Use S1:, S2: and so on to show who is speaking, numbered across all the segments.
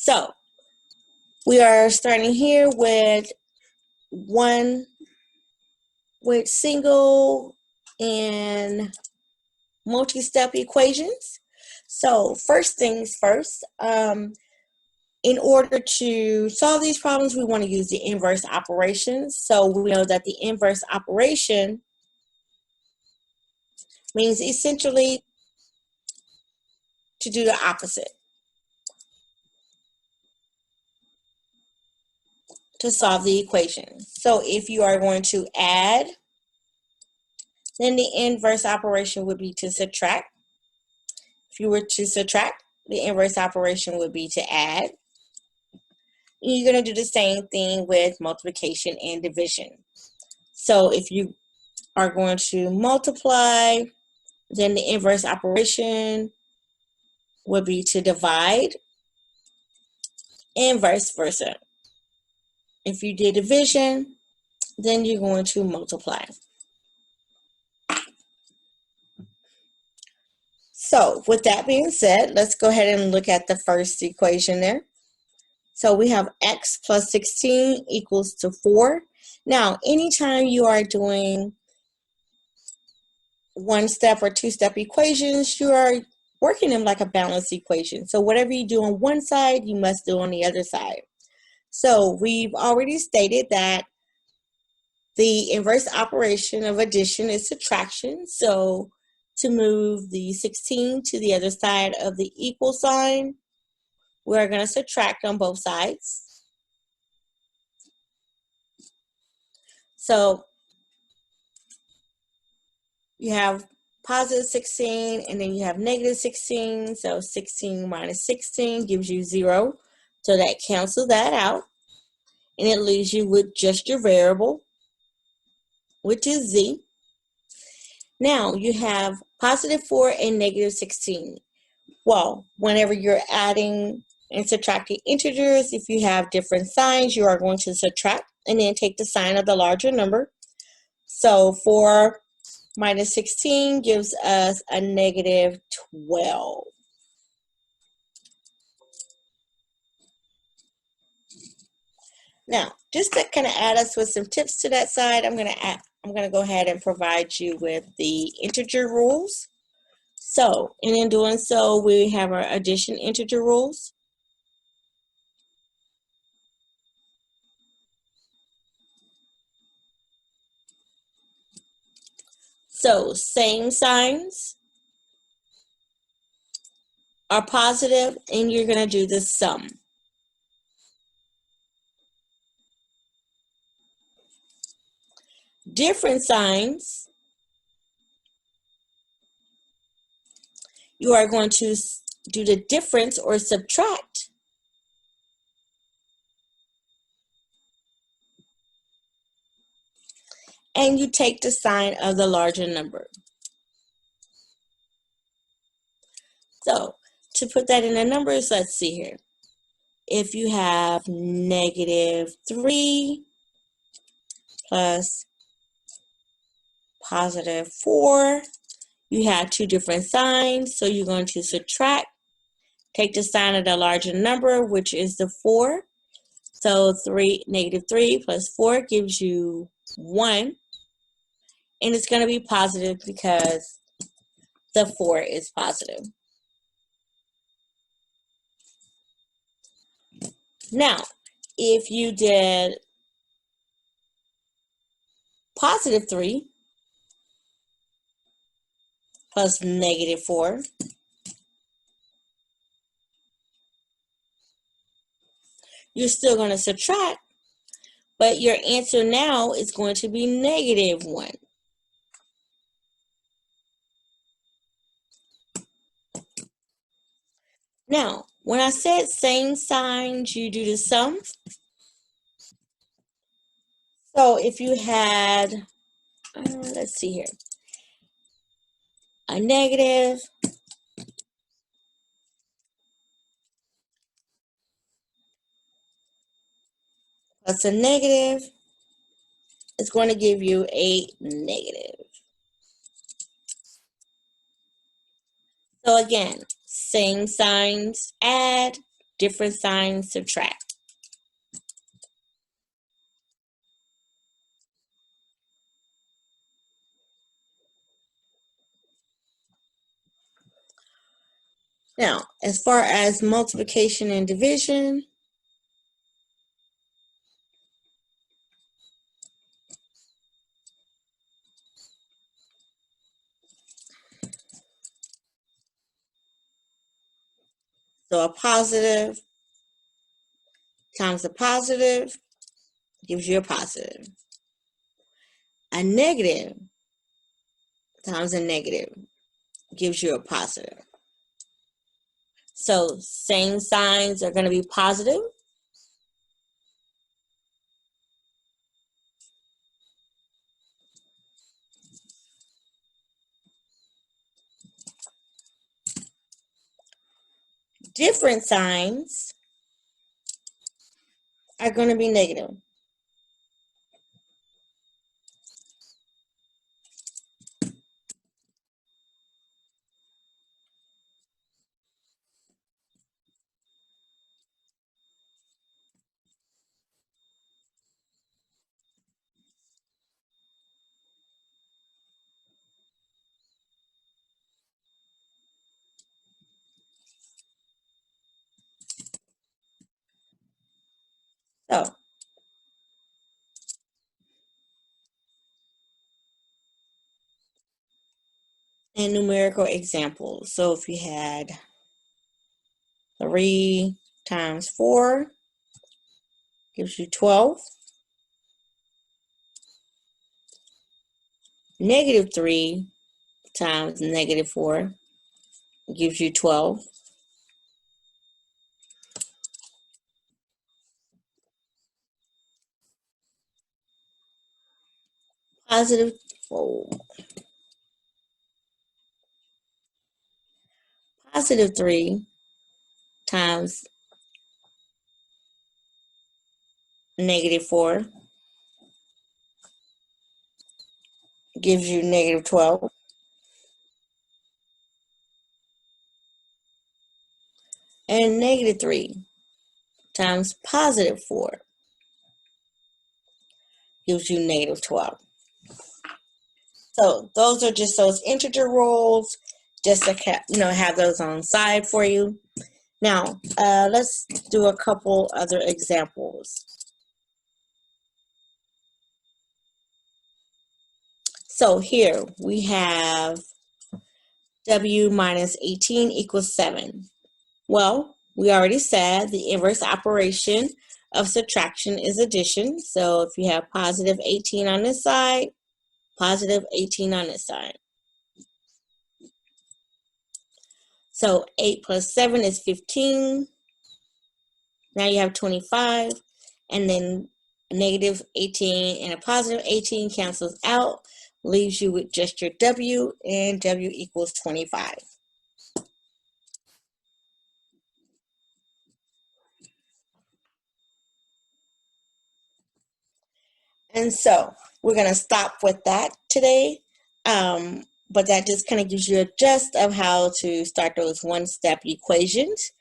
S1: So we are starting here with single and multi-step equations. So first things first, in order to solve these problems, we want to use the inverse operations. So we know that the inverse operation means essentially to do the opposite, to solve the equation. So if you are going to add, then the inverse operation would be to subtract. If you were to subtract, the inverse operation would be to add. You're going to do the same thing with multiplication and division. So if you are going to multiply, then the inverse operation would be to divide, and vice versa. If you did division, then you're going to multiply. So with that being said, let's go ahead and look at the first equation there. So we have x plus 16 equals to 4. Now, anytime you are doing one-step or two-step equations, you are working them like a balanced equation. So whatever you do on one side, you must do on the other side. So we've already stated that the inverse operation of addition is subtraction. So to move the 16 to the other side of the equal sign, we're going to subtract on both sides. So you have positive 16 and then you have negative 16. So 16 minus 16 gives you 0. So that cancels that out. And it leaves you with just your variable, which is z. Now you have positive 4 and negative 16. Well, whenever you're adding and subtracting integers, if you have different signs, you are going to subtract and then take the sign of the larger number. So 4 minus 16 gives us a negative 12. Now, just to kind of add us with some tips to that side, I'm going to go ahead and provide you with the integer rules. So, and in doing so, we have our addition integer rules. So, same signs are positive, and you're going to do the sum. Different signs, you are going to do the difference or subtract. And you take the sign of the larger number. So to put that in the numbers, let's see here. If you have negative 3 plus positive 4, you have two different signs, so you're going to subtract, take the sign of the larger number, which is the 4. So negative 3 plus 4 gives you 1, and it's going to be positive because the 4 is positive. Now, if you did positive 3 plus negative 4, you're still going to subtract, but your answer now is going to be negative 1. Now, when I said same signs, you do the sum. So if you had, let's see here, a negative plus a negative, it's going to give you a negative. So again, same signs, add, different sign, subtract. Now, as far as multiplication and division, so a positive times a positive gives you a positive. A negative times a negative gives you a positive. So same signs are going to be positive. Different signs are going to be negative. So, and numerical examples. So if you had 3 times 4 gives you 12. Negative 3 times negative 4 gives you 12. Positive, positive 3 times negative 4 gives you negative 12. And negative 3 times positive 4 gives you negative 12. So those are just those integer rules, just to have those on the side for you. Now, let's do a couple other examples. So here we have W minus 18 equals 7. Well, we already said the inverse operation of subtraction is addition. So if you have positive 18 on this side, positive 18 on this side. So 8 plus 7 is 15. Now you have 25. And then negative 18 and a positive 18 cancels out, leaves you with just your W, and W equals 25. And so we're going to stop with that today. But that just kind of gives you a gist of how to start those one-step equations.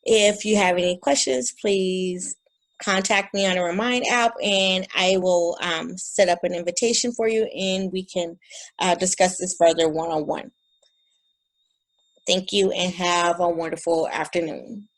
S1: If you have any questions, please contact me on the Remind app, and I will set up an invitation for you, and we can discuss this further one-on-one. Thank you, and have a wonderful afternoon.